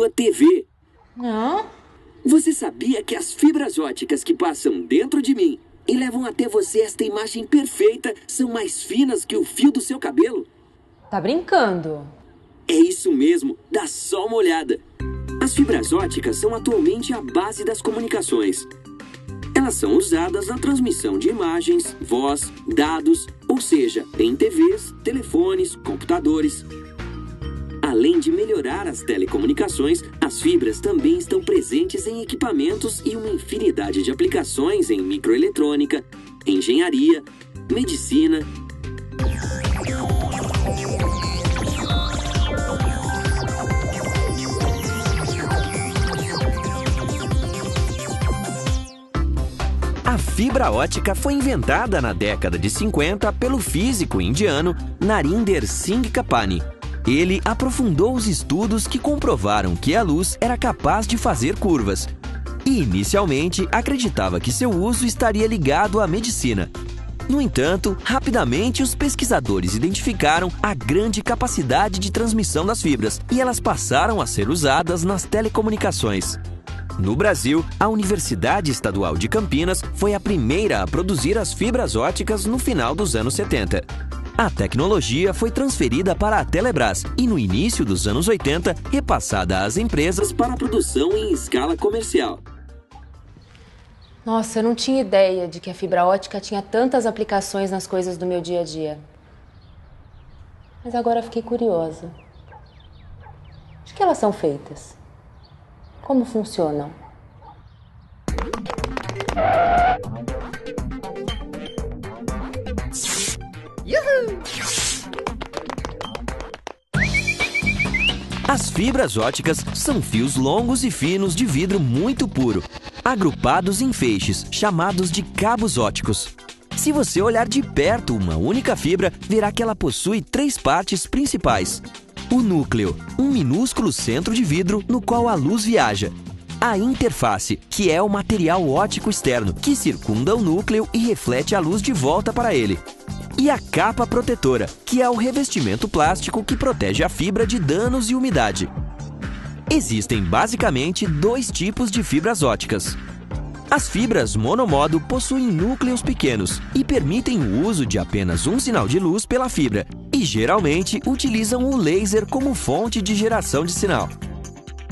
sua TV. Não? Você sabia que as fibras óticas que passam dentro de mim e levam até você esta imagem perfeita são mais finas que o fio do seu cabelo? Tá brincando? É isso mesmo, dá só uma olhada. As fibras óticas são atualmente a base das comunicações. Elas são usadas na transmissão de imagens, voz, dados, ou seja, em TVs, telefones, computadores. Além de melhorar as telecomunicações, as fibras também estão presentes em equipamentos e uma infinidade de aplicações em microeletrônica, engenharia, medicina. A fibra ótica foi inventada na década de 50 pelo físico indiano Narinder Singh Kapani. Ele aprofundou os estudos que comprovaram que a luz era capaz de fazer curvas. E inicialmente acreditava que seu uso estaria ligado à medicina. No entanto, rapidamente os pesquisadores identificaram a grande capacidade de transmissão das fibras e elas passaram a ser usadas nas telecomunicações. No Brasil, a Universidade Estadual de Campinas foi a primeira a produzir as fibras óticas no final dos anos 70. A tecnologia foi transferida para a Telebrás e, no início dos anos 80, repassada às empresas Para a produção em escala comercial. Nossa, eu não tinha ideia de que a fibra ótica tinha tantas aplicações nas coisas do meu dia a dia. Mas agora fiquei curiosa. De que elas são feitas? Como funcionam? As fibras óticas são fios longos e finos de vidro muito puro, agrupados em feixes, chamados de cabos óticos. Se você olhar de perto uma única fibra, verá que ela possui 3 partes principais. O núcleo, um minúsculo centro de vidro no qual a luz viaja. A interface, que é o material óptico externo, que circunda o núcleo e reflete a luz de volta para ele. E a capa protetora, que é o revestimento plástico que protege a fibra de danos e umidade. Existem basicamente 2 tipos de fibras óticas. As fibras monomodo possuem núcleos pequenos e permitem o uso de apenas um sinal de luz pela fibra e geralmente utilizam o laser como fonte de geração de sinal.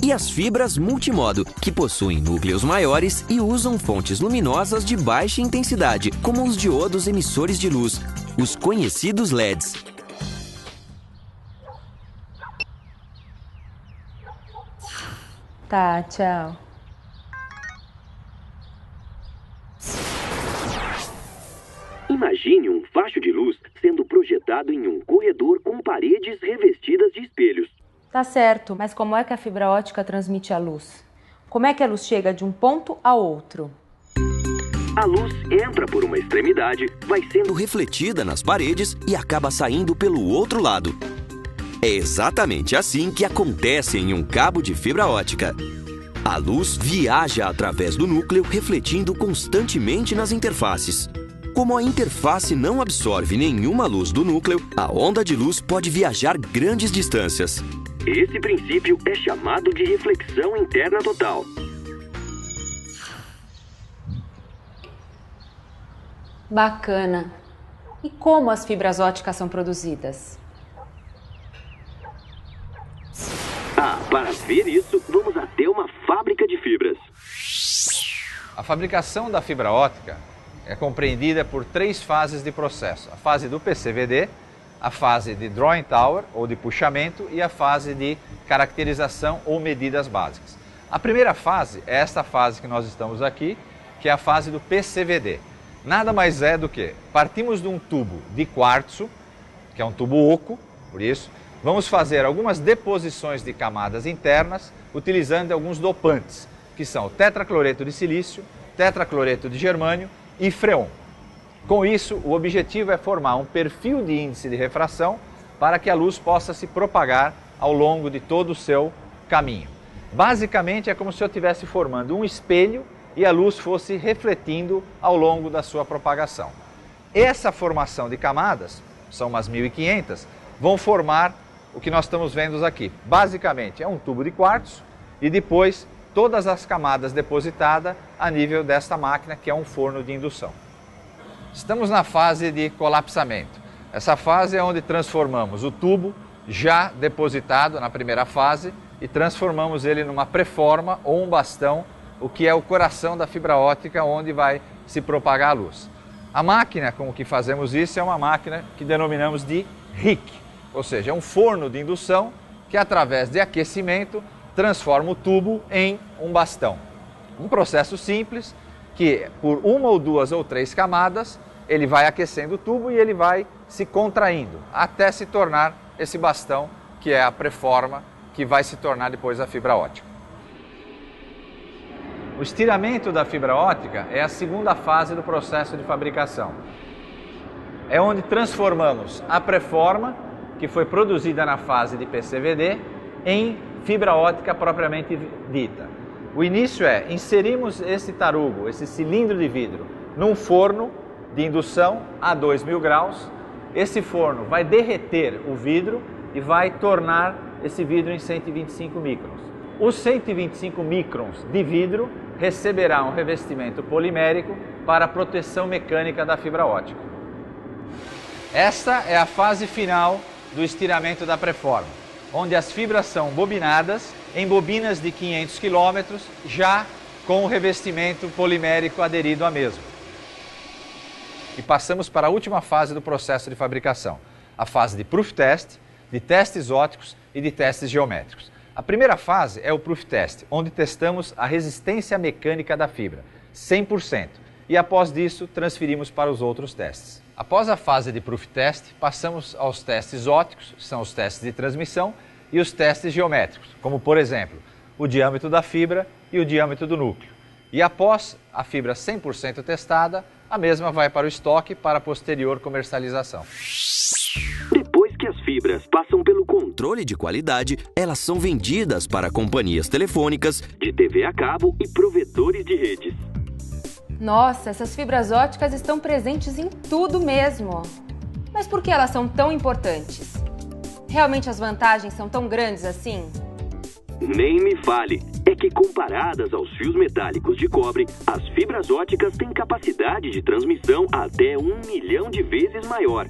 E as fibras multimodo, que possuem núcleos maiores e usam fontes luminosas de baixa intensidade, como os diodos emissores de luz, os conhecidos LEDs. Tá, tchau. Imagine um facho de luz sendo projetado em um corredor com paredes revestidas de espelhos. Tá certo, mas como é que a fibra ótica transmite a luz? Como é que a luz chega de um ponto a outro? A luz entra por uma extremidade, vai sendo Refletida nas paredes e acaba saindo pelo outro lado. É exatamente assim que acontece em um cabo de fibra ótica. A luz viaja através do núcleo, refletindo constantemente nas interfaces. Como a interface não absorve nenhuma luz do núcleo, a onda de luz pode viajar grandes distâncias. Esse princípio é chamado de reflexão interna total. Bacana. E como as fibras óticas são produzidas? Para ver isso, vamos até uma fábrica de fibras. A fabricação da fibra ótica é compreendida por 3 fases de processo. A fase do PCVD, a fase de Drawing Tower, ou de puxamento, e a fase de caracterização ou medidas básicas. A primeira fase é esta fase que nós estamos aqui, que é a fase do PCVD. Nada mais é do que partimos de um tubo de quartzo, que é um tubo oco, por isso, vamos fazer algumas deposições de camadas internas utilizando alguns dopantes, que são o tetracloreto de silício, tetracloreto de germânio e freon. Com isso, o objetivo é formar um perfil de índice de refração para que a luz possa se propagar ao longo de todo o seu caminho. Basicamente, é como se eu estivesse formando um espelho e a luz fosse refletindo ao longo da sua propagação. Essa formação de camadas, são umas 1.500, vão formar o que nós estamos vendo aqui. Basicamente, é um tubo de quartzo e depois todas as camadas depositadas a nível desta máquina, que é um forno de indução. Estamos na fase de colapsamento. Essa fase é onde transformamos o tubo já depositado na primeira fase e transformamos ele numa preforma ou um bastão, o que é o coração da fibra óptica onde vai se propagar a luz. A máquina com que fazemos isso é uma máquina que denominamos de RIC, ou seja, é um forno de indução que através de aquecimento transforma o tubo em um bastão. Um processo simples que por uma ou duas ou três camadas ele vai aquecendo o tubo e ele vai se contraindo até se tornar esse bastão que é a preforma que vai se tornar depois a fibra óptica. O estiramento da fibra óptica é a segunda fase do processo de fabricação. É onde transformamos a preforma, que foi produzida na fase de PCVD, em fibra óptica propriamente dita. O início é inserimos esse tarugo, esse cilindro de vidro, num forno de indução a 2000 graus. Esse forno vai derreter o vidro e vai tornar esse vidro em 125 microns. Os 125 microns de vidro receberá um revestimento polimérico para a proteção mecânica da fibra óptica. Esta é a fase final do estiramento da preforma, onde as fibras são bobinadas em bobinas de 500 km, já com o revestimento polimérico aderido à mesma. E passamos para a última fase do processo de fabricação, a fase de proof test, de testes ópticos e de testes geométricos. A primeira fase é o proof test, onde testamos a resistência mecânica da fibra, 100%, e após disso transferimos para os outros testes. Após a fase de proof test, passamos aos testes ópticos, que são os testes de transmissão, e os testes geométricos, como por exemplo, o diâmetro da fibra e o diâmetro do núcleo. E após a fibra 100% testada, a mesma vai para o estoque para a posterior comercialização. Depois que as fibras passam pelo Controle de qualidade, elas são vendidas para companhias telefônicas, de TV a cabo e provedores de redes. Nossa, essas fibras ópticas estão presentes em tudo mesmo. Mas por que elas são tão importantes? Realmente as vantagens são tão grandes assim? Nem me fale, é que comparadas aos fios metálicos de cobre, as fibras ópticas têm capacidade de transmissão até 1 milhão de vezes maior.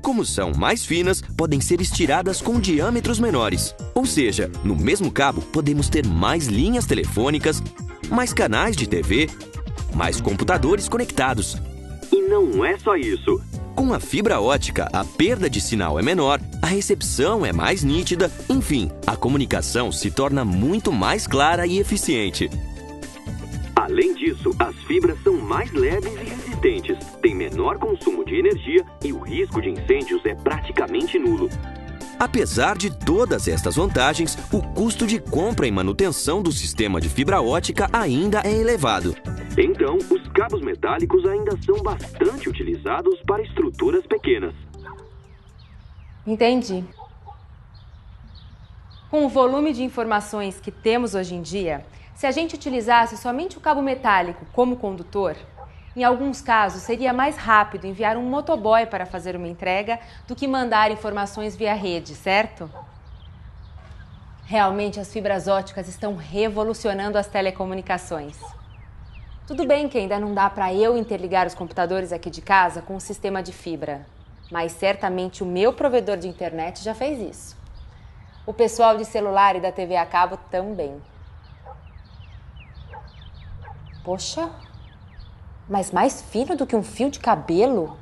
como são mais finas, podem ser estiradas com diâmetros menores. Ou seja, no mesmo cabo podemos ter mais linhas telefônicas, mais canais de TV, mais computadores conectados. E não é só isso. Com a fibra ótica, a perda de sinal é menor, a recepção é mais nítida, enfim, a comunicação se torna muito mais clara e eficiente. Além disso, as fibras são mais leves e resistentes, têm menor consumo de energia e o risco de incêndios é praticamente nulo. Apesar de todas estas vantagens, o custo de compra e manutenção do sistema de fibra ótica ainda é elevado. Então, os cabos metálicos ainda são bastante utilizados para estruturas pequenas. Entendi. Com o volume de informações que temos hoje em dia, se a gente utilizasse somente o cabo metálico como condutor, em alguns casos seria mais rápido enviar um motoboy para fazer uma entrega do que mandar informações via rede, certo? Realmente as fibras óticas estão revolucionando as telecomunicações. Tudo bem que ainda não dá para eu interligar os computadores aqui de casa com um sistema de fibra, mas certamente o meu provedor de internet já fez isso. O pessoal de celular e da TV a cabo também. Poxa, mas mais fino do que um fio de cabelo?